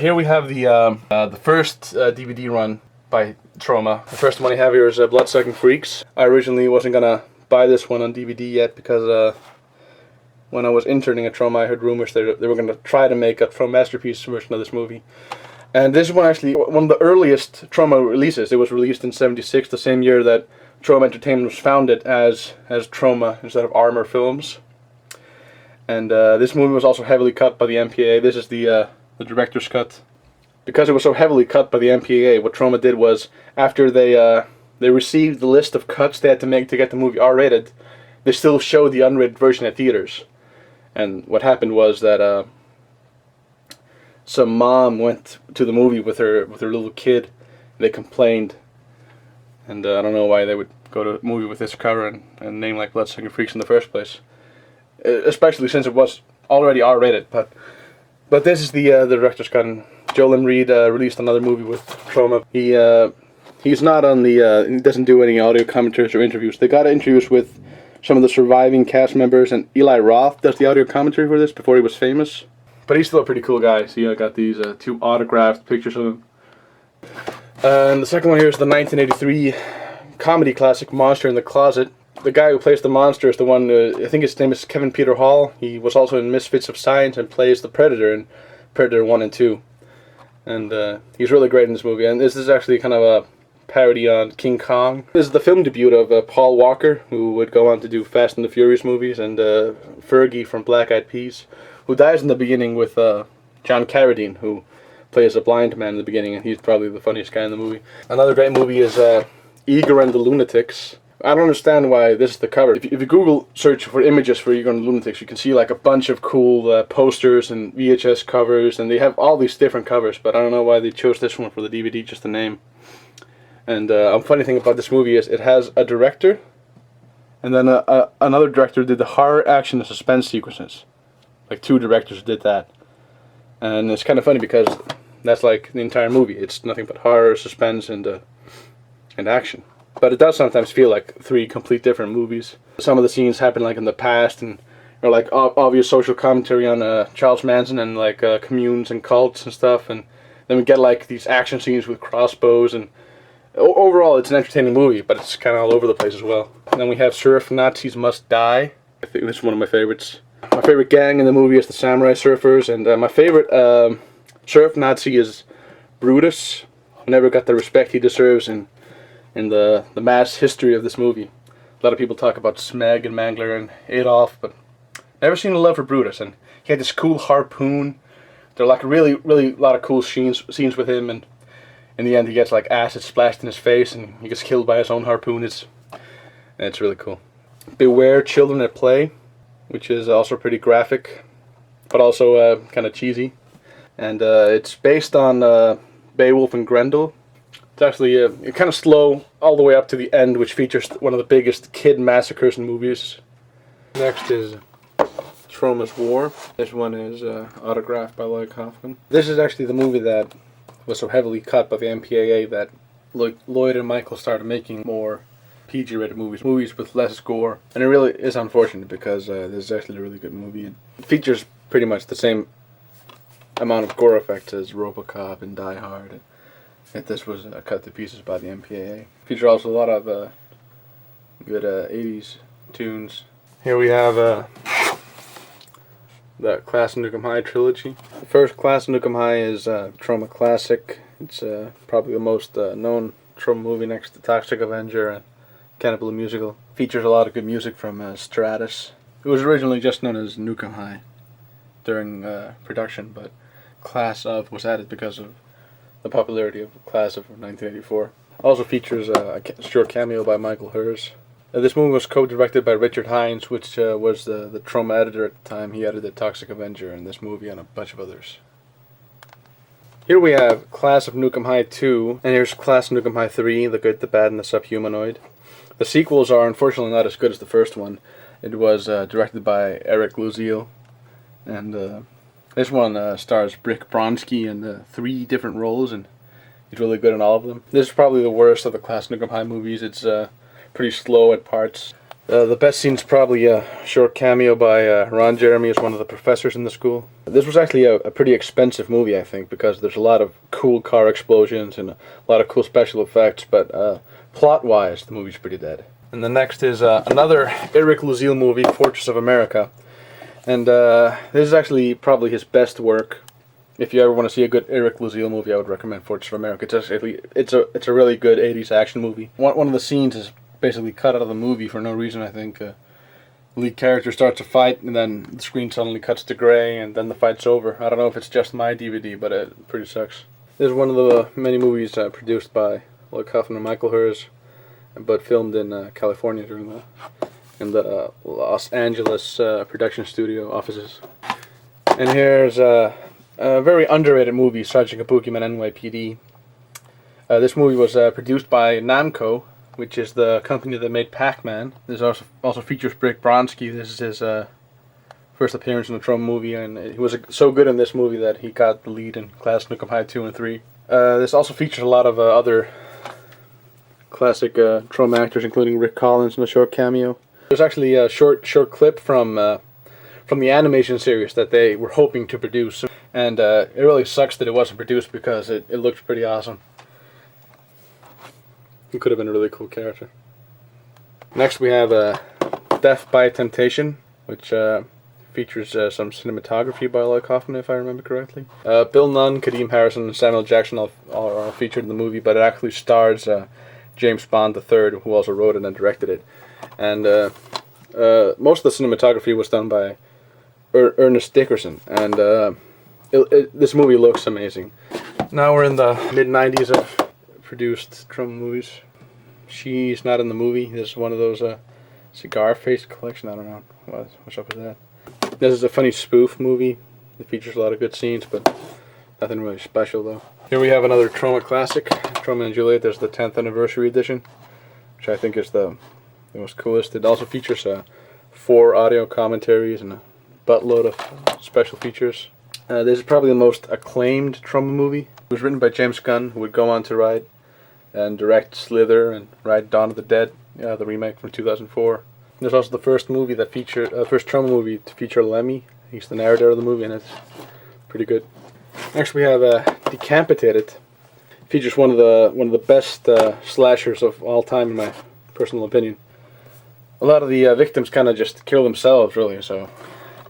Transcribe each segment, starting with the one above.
Here we have the first DVD run by Troma. The first one I have here is Bloodsucking Freaks. I originally wasn't gonna buy this one on DVD yet because when I was interning at Troma, I heard rumors that they were gonna try to make a Troma Masterpiece version of this movie. And this is actually one of the earliest Troma releases. It was released in '76, the same year that Troma Entertainment was founded as Troma instead of Armor Films. And this movie was also heavily cut by the MPAA. This is the director's cut. Because it was so heavily cut by the MPAA, what Troma did was, after they received the list of cuts they had to make to get the movie R-rated, they still showed the unrated version at theaters. And what happened was that some mom went to the movie with her little kid. And they complained, and I don't know why they would go to a movie with this cover and name like Bloodsucking Freaks in the first place, especially since it was already R-rated. But this is the director's cut. And Joel Reed released another movie with Troma. He's not on the he doesn't do any audio commentaries or interviews. They got interviews with some of the surviving cast members, and Eli Roth does the audio commentary for this before he was famous. But he's still a pretty cool guy. See, I got these two autographed pictures of him. And the second one here is the 1983 comedy classic Monster in the Closet. The guy who plays the monster is the one, I think his name is Kevin Peter Hall. He was also in Misfits of Science and plays the Predator in Predator 1 and 2. And he's really great in this movie. And this is actually kind of a parody on King Kong. This is the film debut of Paul Walker, who would go on to do Fast and the Furious movies, and Fergie from Black Eyed Peas, who dies in the beginning with John Carradine, who plays a blind man in the beginning, and he's probably the funniest guy in the movie. Another great movie is Igor and the Lunatics. I don't understand why this is the cover. If you Google search for images for Igor and the Lunatics, you can see like a bunch of cool posters and VHS covers, and they have all these different covers, but I don't know why they chose this one for the DVD, just the name. And a funny thing about this movie is it has a director, and then another director did the horror, action, and suspense sequences. Like two directors did that. And it's kind of funny because that's like the entire movie. It's nothing but horror, suspense, and action. But it does sometimes feel like three complete different movies. Some of the scenes happen like in the past, and are like obvious social commentary on Charles Manson and like communes and cults and stuff. And then we get like these action scenes with crossbows, and overall it's an entertaining movie, but it's kind of all over the place as well. And then we have Surf Nazis Must Die. I think this is one of my favorites. My favorite gang in the movie is the Samurai Surfers, and my favorite surf Nazi is Brutus, who never got the respect he deserves in the mass history of this movie. A lot of people talk about Smeg and Mangler and Adolf, but never seen a love for Brutus. And he had this cool harpoon. There are like really a lot of cool scenes with him, and in the end he gets like acid splashed in his face and he gets killed by his own harpoon. It's really cool. Beware Children at Play, which is also pretty graphic, but also kind of cheesy. And it's based on Beowulf and Grendel. It's actually kind of slow all the way up to the end, which features one of the biggest kid massacres in movies. Next is Chromis War. This one is autographed by Lloyd Kaufman. This is actually the movie that was so heavily cut by the MPAA that Lloyd and Michael started making more PG-rated movies with less gore. And it really is unfortunate because this is actually a really good movie. And it features pretty much the same amount of gore effects as RoboCop and Die Hard. Yet this was cut to pieces by the MPAA. Features also a lot of good 80s tunes. Here we have the Class of Nuke High trilogy. The first Class of Nuke High is Troma Classic. It's probably the most known Troma movie next to Toxic Avenger and Cannibal the Musical. Features a lot of good music from Stratus. It was originally just known as Nuke High during production, but Class of was added because of the popularity of Class of 1984. Also features a short cameo by Michael Hers. This movie was co-directed by Richard Hines, which was the Troma editor at the time. He edited Toxic Avenger and this movie and a bunch of others. Here we have Class of Nuke High 2, and here's Class of Nuke High 3, The Good, the Bad, and the Subhumanoid. The sequels are unfortunately not as good as the first one. It was directed by Eric Luziel, and this one stars Brick Bronsky in 3 different roles, and he's really good in all of them. This is probably the worst of the Class of Nuke High movies. It's pretty slow at parts. The best scene's probably a short cameo by Ron Jeremy as one of the professors in the school. This was actually a pretty expensive movie, I think, because there's a lot of cool car explosions and a lot of cool special effects, but plot-wise, the movie's pretty dead. And the next is another Eric Lucille movie, Fortress of America. And this is actually probably his best work. If you ever want to see a good Eric Lucille movie, I would recommend Fortress of America. It's a really good 80s action movie. One of the scenes is basically cut out of the movie for no reason, I think. The lead character starts a fight, and then the screen suddenly cuts to gray, and then the fight's over. I don't know if it's just my DVD, but it pretty sucks. This is one of the many movies produced by Lloyd Kaufman and Michael Hers, but filmed in California in the Los Angeles production studio offices. And here's a very underrated movie, Sergeant Kabukiman N.Y.P.D. This movie was produced by Namco, which is the company that made Pac-Man. This also features Rick Bronsky. This is his first appearance in the Troma movie, and he was so good in this movie that he got the lead in Class Nukem High 2 and 3. This also features a lot of other classic Troma actors, including Rick Collins in a short cameo. There's actually a short clip from the animation series that they were hoping to produce, and it really sucks that it wasn't produced because it looked pretty awesome. He could have been a really cool character. Next we have Death by Temptation, which features some cinematography by Lloyd Kaufman, if I remember correctly. Bill Nunn, Kadeem Harrison, and Samuel Jackson are featured in the movie, but it actually stars James Bond III, who also wrote it and directed it. And most of the cinematography was done by Ernest Dickerson, and this movie looks amazing. Now we're in the mid-90s of produced Troma movies. She's not in the movie. This is one of those cigar face collection. I don't know what's up with that. This is a funny spoof movie. It features a lot of good scenes, but nothing really special though. Here we have another Troma classic, Tromeo Juliet. There's the 10th anniversary edition, which I think is the most coolest. It also features 4 audio commentaries and a buttload of special features. This is probably the most acclaimed Troma movie. It was written by James Gunn, who would go on to write and direct Slither and write Dawn of the Dead, the remake from 2004. There's also the first first Troma movie to feature Lemmy. He's the narrator of the movie, and it's pretty good. Next we have Decampitated. Features one of the best slashers of all time, in my personal opinion. A lot of the victims kind of just kill themselves, really. So,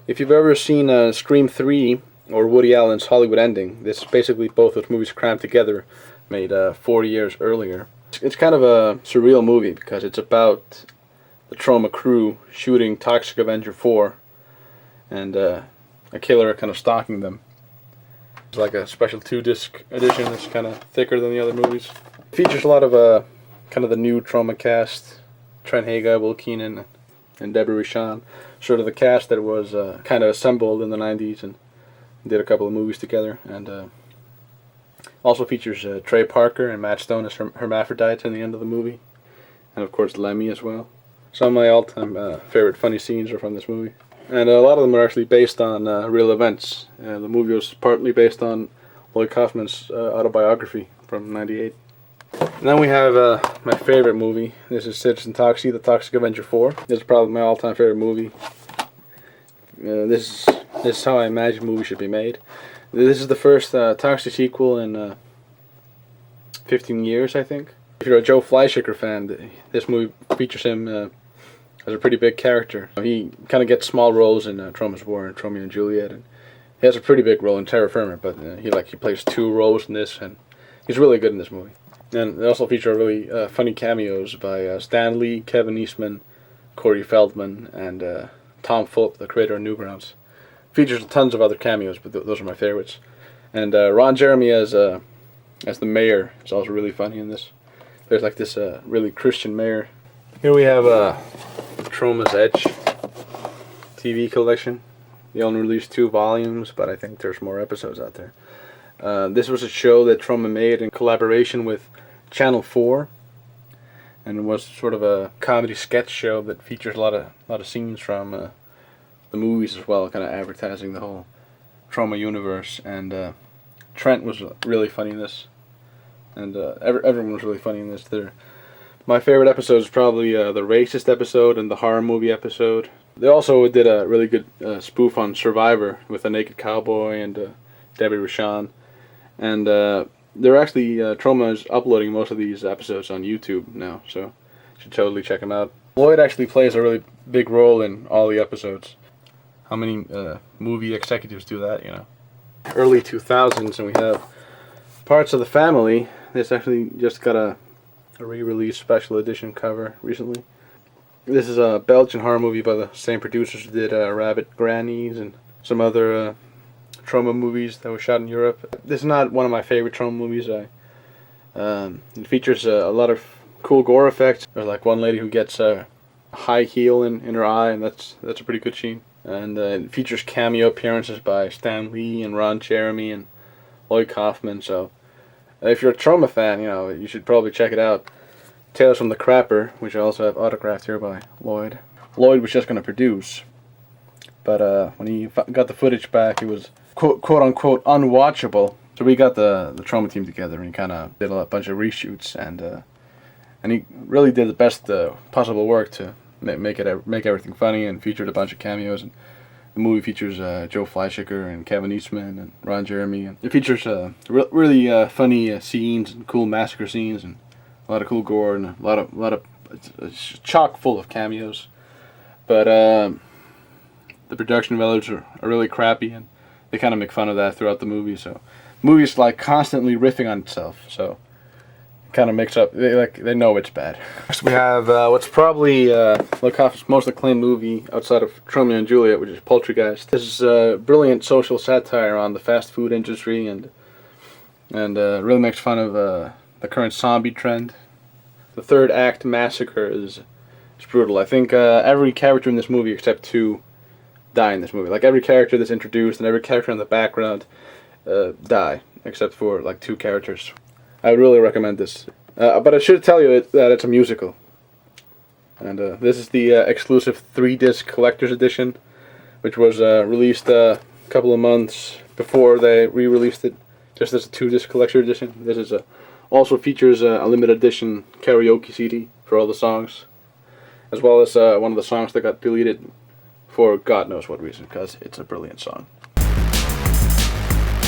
if you've ever seen Scream 3 or Woody Allen's Hollywood Ending, this is basically both those movies crammed together, made 40 years earlier. It's kind of a surreal movie because it's about the Troma crew shooting Toxic Avenger 4 and a killer kind of stalking them. It's like a special 2-disc edition that's kind of thicker than the other movies. It features a lot of kind of the new Troma cast, Trent Haga, Will Keenan, and Deborah Richan. Sort of the cast that was kind of assembled in the 90s and did a couple of movies together. And also features Trey Parker and Matt Stone as hermaphrodites in the end of the movie. And of course Lemmy as well. Some of my all-time favorite funny scenes are from this movie. And a lot of them are actually based on real events. The movie was partly based on Lloyd Kaufman's autobiography from '98. And then we have my favorite movie. This is Citizen Toxie, The Toxic Avenger 4. This is probably my all-time favorite movie. This is how I imagine movies should be made. This is the first Toxie sequel in 15 years, I think. If you're a Joe Fleischer fan, this movie features him as a pretty big character. He kind of gets small roles in Chromis War and Tromeo Juliet, and he has a pretty big role in Terra Firma, but he plays 2 roles in this, and he's really good in this movie. And they also feature really funny cameos by Stan Lee, Kevin Eastman, Corey Feldman, and Tom Fulp, the creator of Newgrounds. Features tons of other cameos, but those are my favorites. And Ron Jeremy as the mayor is also really funny in this. There's like this really Christian mayor. Here we have Troma's Edge TV collection. They only released 2 volumes, but I think there's more episodes out there. This was a show that Troma made in collaboration with Channel 4, and it was sort of a comedy sketch show that features a lot of scenes from the movies as well, kind of advertising the whole Troma universe. And Trent was really funny in this, and everyone was really funny in this. My favorite episode is probably the racist episode and the horror movie episode. They also did a really good spoof on Survivor with a naked cowboy and Debbie Rochon. And they're actually, Troma is uploading most of these episodes on YouTube now, so you should totally check them out. Lloyd actually plays a really big role in all the episodes. How many movie executives do that, you know? Early 2000s, and we have Parts of the Family. This actually just got a re-release special edition cover recently. This is a Belgian horror movie by the same producers who did Rabbit Grannies and some other Troma movies that were shot in Europe. This is not one of my favorite Troma movies. It features a lot of cool gore effects. There's like one lady who gets a high heel in her eye, and that's a pretty good scene. And it features cameo appearances by Stan Lee and Ron Jeremy and Lloyd Kaufman. So if you're a Troma fan, you know, you should probably check it out. Tales from the Crapper, which I also have autographed here by Lloyd. Lloyd was just going to produce, but when he got the footage back, it was quote unquote unwatchable. So we got the Troma team together and he kind of did a bunch of reshoots, and he really did the best possible work to make everything funny, and featured a bunch of cameos. And the movie features Joe Fleischer and Kevin Eastman and Ron Jeremy, and it features really funny scenes and cool massacre scenes and a lot of cool gore and a lot of it's chock full of cameos. But the production values are really crappy, and they kind of make fun of that throughout the movie. So the movie's like constantly riffing on itself. So kind of makes up. They know it's bad. Next we have what's probably Lukaff's most acclaimed movie outside of Tromeo and Juliet, which is Poultrygeist. This is a brilliant social satire on the fast food industry, and really makes fun of the current zombie trend. The third act massacre is brutal. I think every character in this movie except two die in this movie. Like every character that's introduced and every character in the background die, except for like two characters. I would really recommend this. But I should tell you that it's a musical. And this is the exclusive 3-disc collector's edition, which was released a couple of months before they re-released it, just as a 2-disc collector's edition. This is also features a limited edition karaoke CD for all the songs, as well as one of the songs that got deleted for God knows what reason, because it's a brilliant song.